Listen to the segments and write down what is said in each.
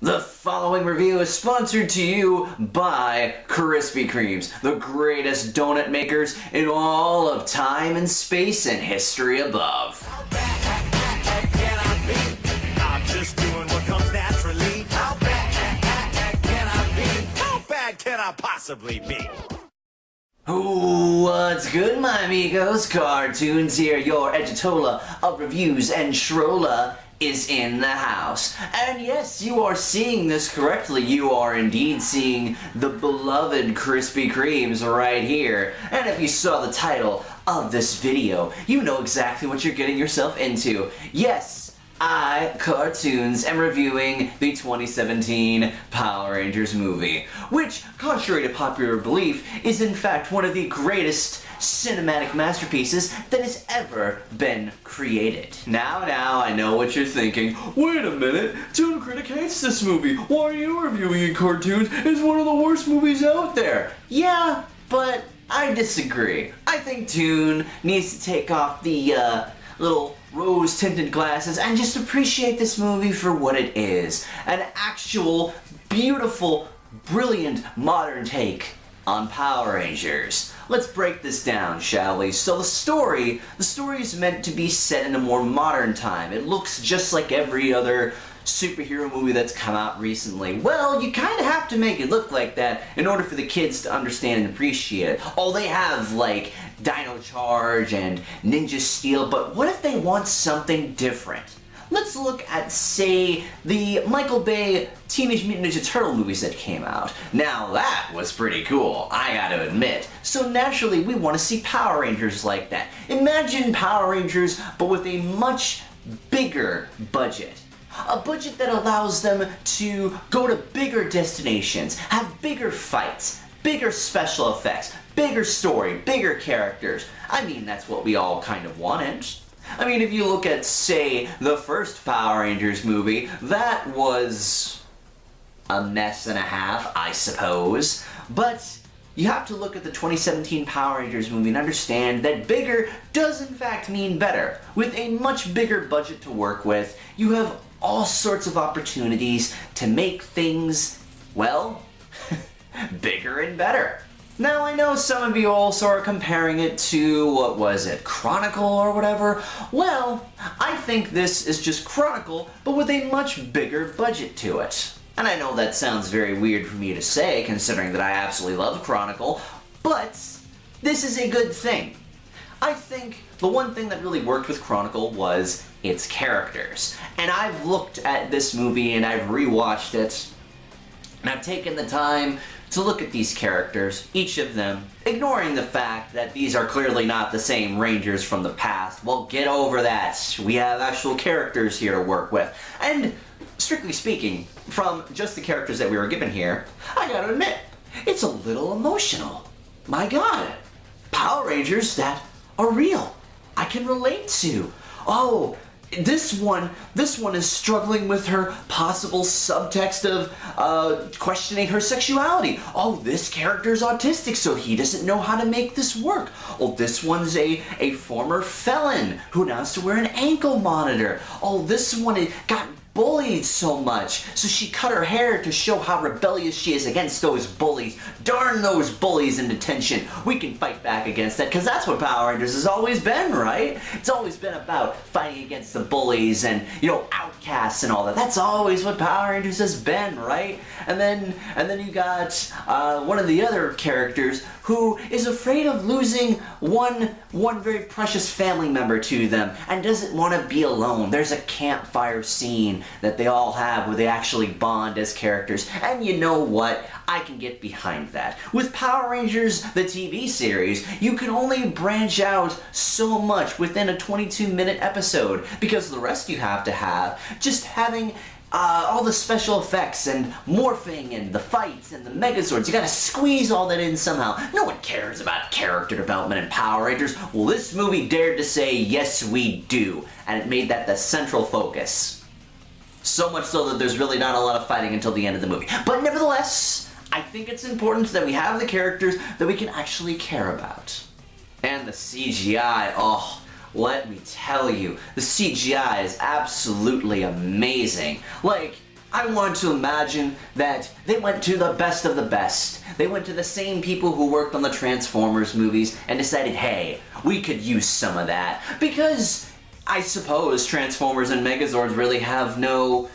The following review is sponsored to you by Krispy Kremes, the greatest donut makers in all of time and space and history above. How bad can I be? I'm just doing what comes naturally. How bad can I be? How bad can I possibly be? What's good, my amigos? CarToonZ here, your editola of reviews and Schrola is in the house. And yes, you are seeing this correctly. You are indeed seeing the beloved Krispy Kremes right here. And if you saw the title of this video, you know exactly what you're getting yourself into. Yes, I, CarToonZ, am reviewing the 2017 Power Rangers movie, which, contrary to popular belief, is in fact one of the greatest cinematic masterpieces that has ever been created. Now, I know what you're thinking. Wait a minute, ToonKritic hates this movie. Why are you reviewing it, CarToonZ? It's one of the worst movies out there. Yeah, but I disagree. I think Toon needs to take off the, little rose-tinted glasses and just appreciate this movie for what it is. An actual, beautiful, brilliant, modern take on Power Rangers. Let's break this down, shall we? So the story is meant to be set in a more modern time. It looks just like every other superhero movie that's come out recently. Well, you kind of have to make it look like that in order for the kids to understand and appreciate it. Oh, they have like Dino Charge and Ninja Steel, but what if they want something different? Let's look at, say, the Michael Bay Teenage Mutant Ninja Turtle movies that came out. Now that was pretty cool, I gotta admit. So naturally, we want to see Power Rangers like that. Imagine Power Rangers, but with a much bigger budget. A budget that allows them to go to bigger destinations, have bigger fights, bigger special effects, bigger story, bigger characters. I mean, that's what we all kind of wanted. I mean, if you look at, say, the first Power Rangers movie, that was a mess and a half, I suppose. But you have to look at the 2017 Power Rangers movie and understand that bigger does in fact mean better. With a much bigger budget to work with, you have all sorts of opportunities to make things, well, bigger and better. Now, I know some of you also are comparing it to, what was it, Chronicle or whatever? Well, I think this is just Chronicle, but with a much bigger budget to it. And I know that sounds very weird for me to say, considering that I absolutely love Chronicle, but this is a good thing. I think the one thing that really worked with Chronicle was its characters. And I've looked at this movie and I've rewatched it, and I've taken the time to look at these characters, each of them, ignoring the fact that these are clearly not the same Rangers from the past. Well, get over that. We have actual characters here to work with. And, strictly speaking, from just the characters that we were given here, I gotta admit, it's a little emotional. My God, Power Rangers that are real, I can relate to. Oh, this one is struggling with her possible subtext of questioning her sexuality. Oh, this character's autistic, so he doesn't know how to make this work. Oh, this one's a former felon who now has to wear an ankle monitor. Oh, this one got bullied so much, so she cut her hair to show how rebellious she is against those bullies. Darn those bullies in detention. We can fight back against that, because that's what Power Rangers has always been, right? It's always been about fighting against the bullies and, you know, outcasts and all that. That's always what Power Rangers has been, right? And then you got one of the other characters who is afraid of losing one very precious family member to them and doesn't want to be alone. There's a campfire scene that they all have where they actually bond as characters, and you know what? I can get behind that. With Power Rangers, the TV series, you can only branch out so much within a 22-minute episode, because the rest you have to have just having all the special effects and morphing and the fights and the Megazords. You gotta squeeze all that in somehow. No one cares about character development in Power Rangers. Well, this movie dared to say, yes, we do. And it made that the central focus. So much so that there's really not a lot of fighting until the end of the movie. But nevertheless, I think it's important that we have the characters that we can actually care about. And the CGI, oh, let me tell you, the CGI is absolutely amazing. Like, I want to imagine that they went to the best of the best. They went to the same people who worked on the Transformers movies and decided, hey, we could use some of that. Because I suppose Transformers and Megazords really have no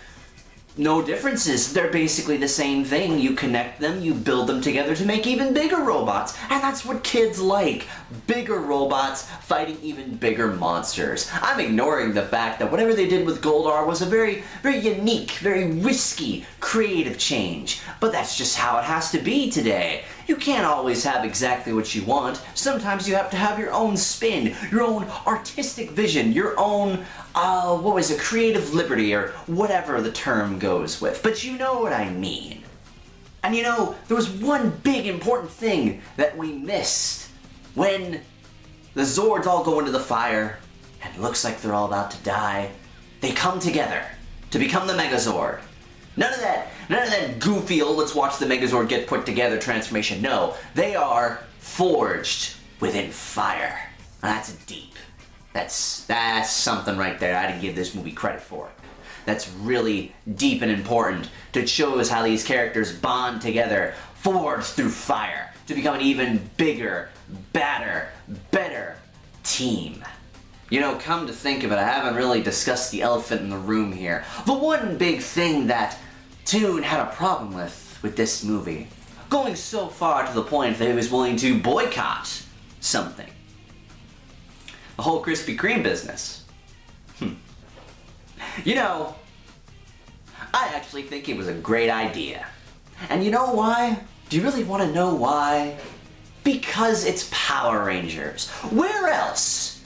differences. They're basically the same thing. You connect them, you build them together to make even bigger robots. And that's what kids like. Bigger robots fighting even bigger monsters. I'm ignoring the fact that whatever they did with Goldar was a very, very unique, very risky, creative change. But that's just how it has to be today. You can't always have exactly what you want. Sometimes you have to have your own spin, your own artistic vision, your own, creative liberty, or whatever the term goes with. But you know what I mean. And you know, there was one big important thing that we missed when the Zords all go into the fire, and it looks like they're all about to die. They come together to become the Megazord. None of that goofy, oh, let's watch the Megazord get put together transformation. No, they are forged within fire. Now that's deep. That's something right there I didn't give this movie credit for. That's really deep and important. It shows how these characters bond together, forged through fire, to become an even bigger, badder, better team. You know, come to think of it, I haven't really discussed the elephant in the room here. The one big thing that Toon had a problem with this movie, going so far to the point that he was willing to boycott something. The whole Krispy Kreme business. You know, I actually think it was a great idea. And you know why? Do you really want to know why? Because it's Power Rangers. Where else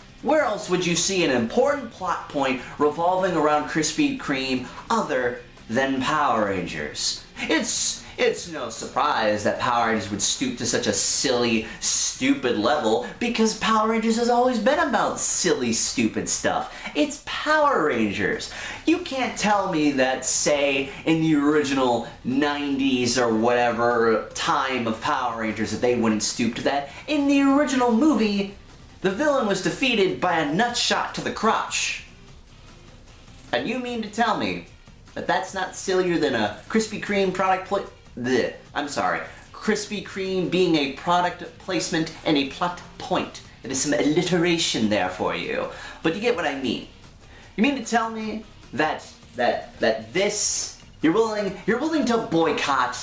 would you see an important plot point revolving around Krispy Kreme other than Power Rangers? It's no surprise that Power Rangers would stoop to such a silly, stupid level, because Power Rangers has always been about silly, stupid stuff. It's Power Rangers. You can't tell me that, say, in the original 90s or whatever time of Power Rangers, that they wouldn't stoop to that. In the original movie, the villain was defeated by a nut shot to the crotch. And you mean to tell me that that's not sillier than a Krispy Kreme Krispy Kreme being a product placement and a plot point. There's some alliteration there for you. But you get what I mean. You mean to tell me that this, you're willing to boycott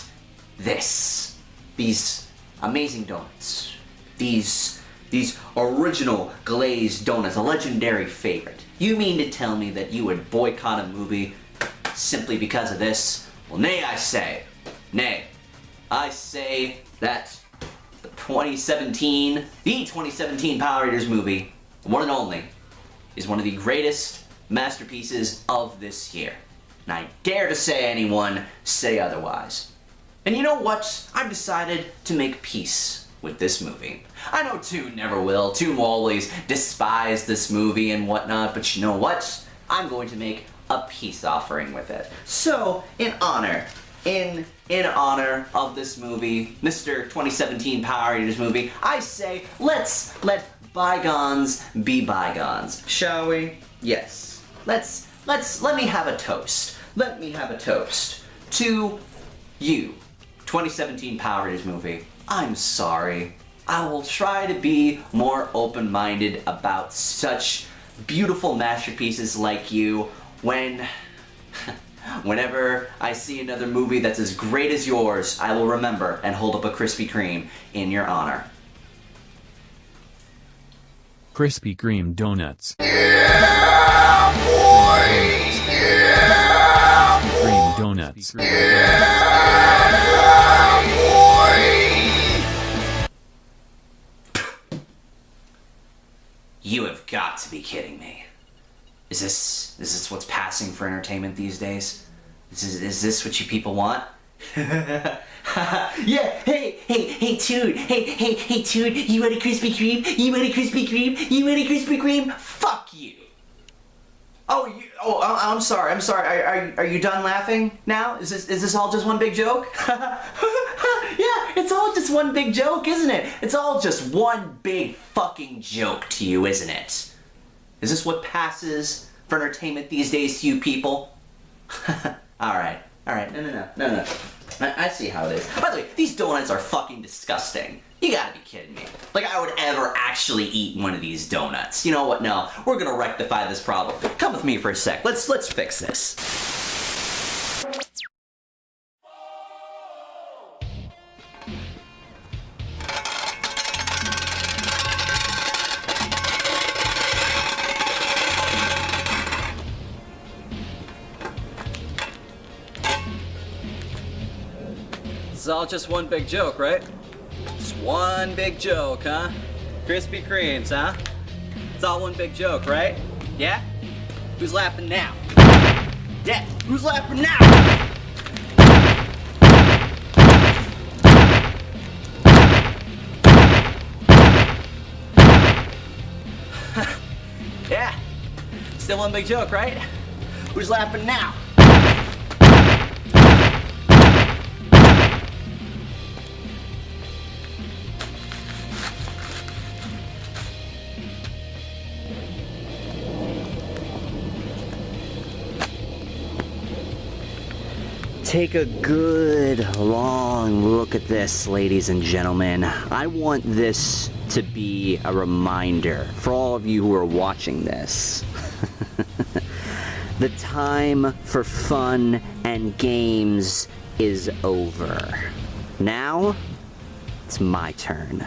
this, these amazing donuts, these original glazed donuts, a legendary favorite. You mean to tell me that you would boycott a movie simply because of this? Well, nay, I say that the 2017 Power Rangers movie, one and only, is one of the greatest masterpieces of this year. And I dare to say anyone say otherwise. And you know what? I've decided to make peace with this movie. I know Toon never will. Toon will always despise this movie and whatnot, but you know what? I'm going to make a peace offering with it. So, in honor of this movie, Mr. 2017 Power Rangers movie, I say, let's let bygones be bygones, shall we? Yes. Let me have a toast. Let me have a toast to you, 2017 Power Rangers movie. I'm sorry. I will try to be more open-minded about such beautiful masterpieces like you whenever I see another movie that's as great as yours, I will remember and hold up a Krispy Kreme in your honor. Krispy Kreme donuts. Yeah, boy! Yeah, Kreme donuts. You have got to be kidding me. Is this what's passing for entertainment these days? Is this what you people want? Yeah, hey, Toon, hey, Toon, you want a Krispy Kreme? You want a Krispy Kreme? You want a Krispy Kreme? Fuck you! I'm sorry. Are you done laughing now? Is this all just one big joke? Yeah, it's all just one big joke, isn't it? It's all just one big fucking joke to you, isn't it? Is this what passes for entertainment these days to you people? Alright, Alright, no. I see how it is. By the way, these donuts are fucking disgusting. You gotta be kidding me. Like, I would ever actually eat one of these donuts. You know what? No, we're gonna rectify this problem. Come with me for a sec. Let's fix this. It's all just one big joke, right? Just one big joke, huh? Krispy Kremes, huh? It's all one big joke, right? Yeah? Who's laughing now? Yeah, who's laughing now? Yeah, still one big joke, right? Who's laughing now? Take a good, long look at this, ladies and gentlemen. I want this to be a reminder for all of you who are watching this. The time for fun and games is over. Now, it's my turn.